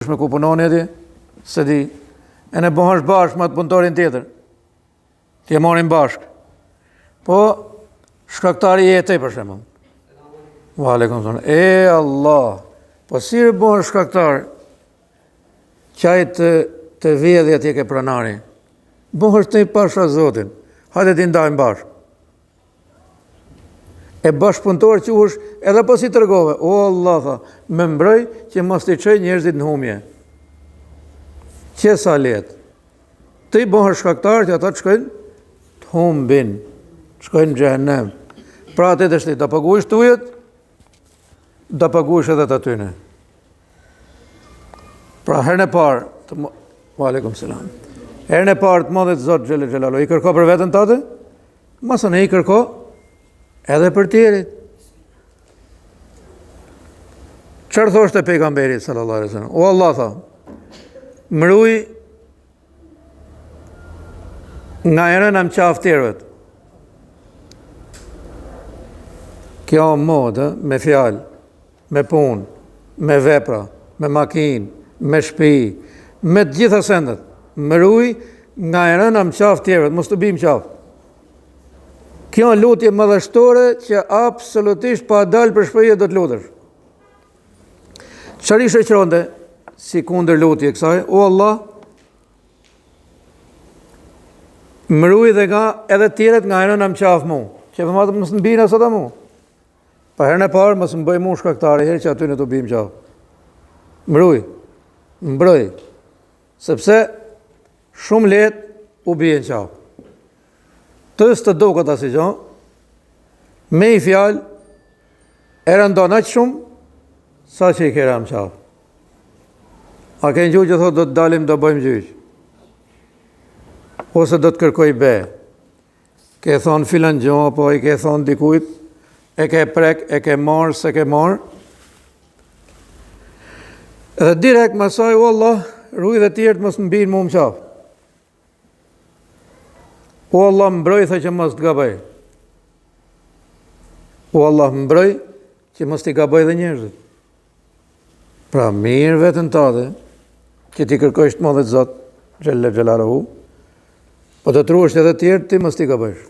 me ku punoni ati, se di, e ne bëhash bashkë me atë punëtorin tjetër, ti e marrin bashkë. Po, shkaktari jetëj për shembull. Wa alaikum salam. E Allah, po si e bëhash shkaktar, qaj të vjedhja ti ke pranari, bëhash të i pasha Zotin, hajde ti ndajmë bashkë. E bashkë punëtor që ush, edhe po si tërgove, o Allah, tha, me mbroj që mos t'i çoj njerëzit në humje. Që sa letë. Ti bëhesh shkaktar që ata të shkojnë të humbin, të shkojnë në xhehenem. Pra atë të shti, da paguish të ujet, da paguish edhe të atyne. Pra herën e parë, wa alaikum selam. Herën e parë të modhet Zot Xhelel Xhelalo, i kërko për veten tate? Masën e i kërko edhe për tjerit. Çfarë thoshte pejgamberi sallallahu alaihi wasallam? O Allah, tha, mruj nga erëna më qafë tjerëvet. Kjo modë, me fjalë, me punë, me vepra, me makinë, me shtëpi, me të gjitha sendet. Mruj nga erëna më qafë tjerëvet, mos të bim qafë. Kjo lutje madhështore që absolutisht pa dalë për shprehje do të lutesh. Çfarë i shoqëronte si kundër lutje kësaj? O Allah, mruj dhe nga edhe tjeret nga herën më qafë mu, që për matë mësë në bina sot mu. Pa herën e parë mësë më bëj mu shkaktare, herë që aty në të bim qafë. Mruj, mbroj, sepse shumë letë u bje në qafë. Tës të do këtë asë i gjo, me i fjalë, e rëndon aqë shumë, sa që i kera më qafë. A ke në gjuhë që thotë do të dalim do bëjmë gjyqë. Ose do të kërkoj be. Ke thonë filan gjo, po i ke thonë dikujt, e ke prek, e ke marë, se ke marë. Edhe direkt masaj, o Allah, ruj dhe tjertë mos më binë mu më qafë. O Allah, mbroj, tha që mos të gabaj. O Allah, mbroj, që mos t'i gabaj dhe njerëzit. Pra, mirë vetën tate, që ti kërkojsh të modhet Zot, Xhelel Xhelaluhu, po të truhesh edhe tjerë, ti mos t'i gabajsh.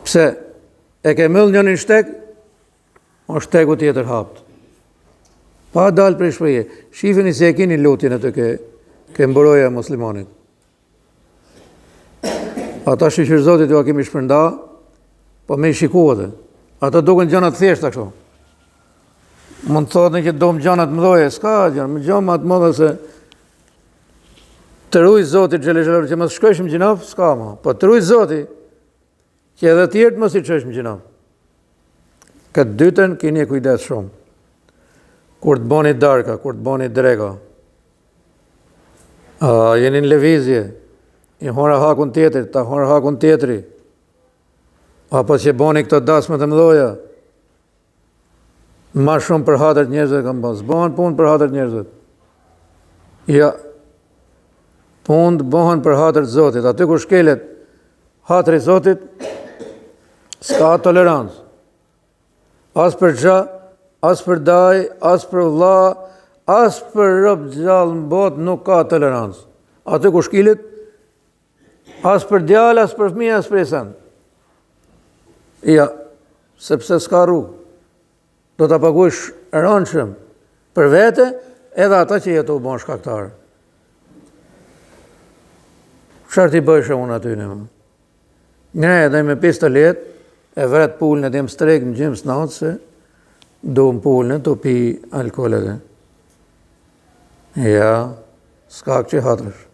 Pse? E ke mëll njënin shtek, o shteku tjetër hapt. Pa dalë për i shpreje. Shifini se e kini lutjen e të ke mbëroja muslimonit. Ata shqyqër Zotit ju a kemi shpërnda, po me i shikuote. Ata duken gjanat thjeshta kështu. Mund të thotë që dom gjanat mëdhoje, s'ka gjanë, më gjanë matë mëdhe se të ruj Zotit Xhelel Xhelaluhu që mos shkojsh më gjinaf, s'ka ma. Po të ruj Zotit që edhe tjertë mos i qësh më gjinaf. Këtë dytën kini e kujdes shumë. Kur të boni darka, kur të boni drega, jeni në lëvizje, i hora hakun tjetër, ta hora hakun tjetëri, apo që boni këto dasmë të mdoja, ma shumë për hatër njerëzve kam bënë, s'bohen punë për hatër njerëzve. Ja, punë bëhen për hatër Zotit, aty ku shkelet hatëri Zotit, s'ka tolerancë. As për gja, as për daj, as për vlla, as për rob gjallë në botë nuk ka tolerancë. Aty ku shkelet, as për djalë, as për fëmijë, as për sen. Ja, sepse s'ka rrugë. Do të paguash rëndshëm për vete, edhe ata që jetu u bon shkaktarë. Çfarë ti bëjshë unë aty në më? Një edhe me pistolet, e vret pulën e dhe më strek në gjimë s'natë se do më pulën e të pi alkoholet e. Ja, s'ka që hatërsh.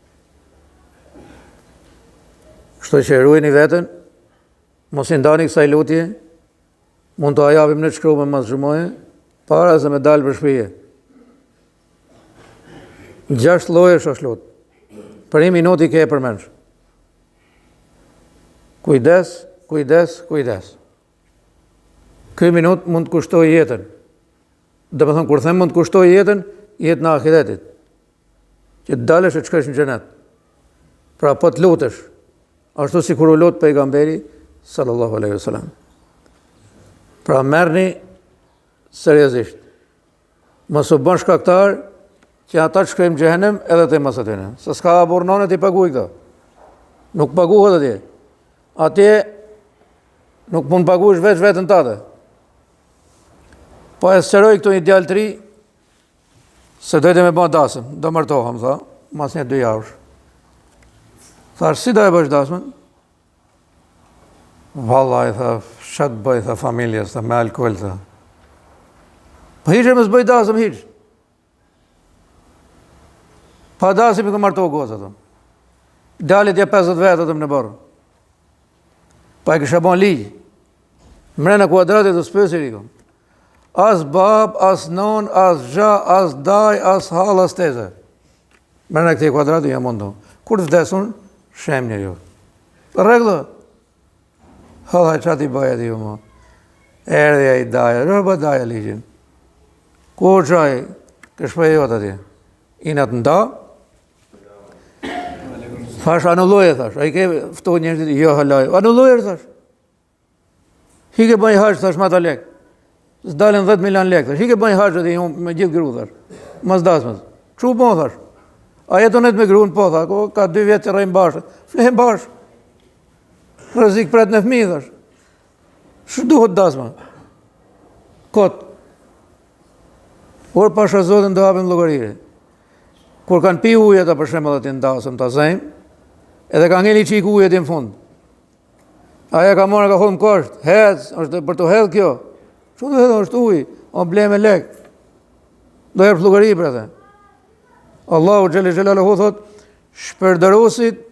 Kështu që ruajini veten, mos i ndani kësaj lutje, mund të ajapim në të shkrume mas zhumoje, para se me dalë për shpije. 6 lloje është lut. Për 1 minutë i ke e përmensh. Kujdes, kujdes, kujdes. Ky minutë mund të kushtoj jetën. Dhe më thonë, kur them mund të kushtoj jetën, jetë në ahiretit. Që të dalësh e të shkesh në xhenet. Pra po të lutesh, ashtu si kur u lut pejgamberi sallallahu alaihi wasallam. Pra merrni seriozisht. Mos u bën shkaktar që ata të shkojmë në xhehenem edhe te mos atyne. Se s'ka burnonet i paguaj këto. Nuk paguhet atje. Atje nuk mund paguash veç vetën tate. Po e sqaroj këtu një djalë të ri, se dojtë me bën dasëm, do martohem, tha, mas një 2 javësh. Thash, si do e bësh dasmën? Vallaj, tha, çat bëj, tha, familjes, tha, me alkool, tha. Po hiqe mësë bëj dasëm, hiq. Pa dasëm i ka martohë goza, tha. Dalit ja 50 vetë, tha, në borë. Pa e kësha bon ligjë. Mrena kuadratit të spësir i kom. As bab, as non, as zha, as daj, as hal, as teze. Mrena këti kuadratit ja mundu. Kur të vdesun, shem një jo. Reglë. Halaj, qa ti baja ti ju mo. Erdhja i daja, rëba daja ligjin. Kur qaj, këshpe jot ati. Inat nda. Thash, anulloje, thash. A i ke fëto njështë, jo halaj. Anulloje, thash. Hike bëj haqë, thash, ma ta lek. S'dalen 10 milion lek, thash. Hike bëj haqë, dhe me gjithë gru, thash. Mas dasmës. Qu po, thash. A jetonet me grunë, po, thash. Ka 2 vjetë të rejmë bashkë. Flejmë bashkë. Rëzik pret në fmi, thash. Shë duhet dasma? Kot. Por pasha zotin do hapin llogarire. Kur kanë pi ujë ata për shembull aty ndasëm ta zejmë, edhe ka ngeli çik ujë aty në fund. Aja ka marrë ka thonë kusht, hec, është për të hedh kjo. Çu do hedh është ujë, o ble me lek. Do jep llogari për atë. Allahu xhelle xhelaluhu thot, shpërdoruesit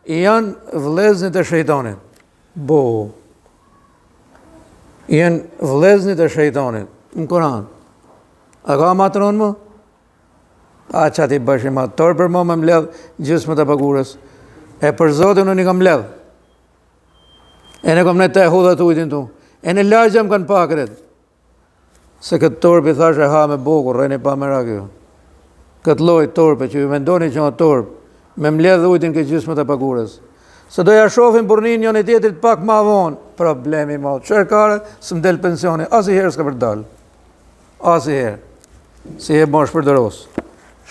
janë vëllezërit e shejtanit. Bo. Janë vëllezërit e shejtanit në Kur'an. A ka matron më? A qa ti bëshim atë torë për më mbledh gjysmë të pagurës. E për Zotin unë i kam mbledh. E ne kom ne te hudhat ujtin tu. E në lagja më kanë pakret. Se këtë torë i thash e ha me bukur, rejni pa me rakjo. Këtë loj torpe që ju mendoni që në torp, me mbledh ujtin këtë gjysmë të pagurës. Se doja shofin burnin njën e tjetrit pak ma vonë. Problemi ma. Qërkare, së mdel pensioni. As i herë s'ka për dalë. As i herë. Si e bon shpërderos.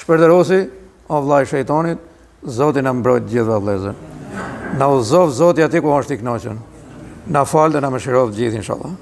Shpërderosi, o vllai shejtanit, Zoti na mbrojt gjithë vëllezër. Na udhëzov Zoti aty ku është i kënaqur. Na fal dhe na mëshirov gjithë inshallah.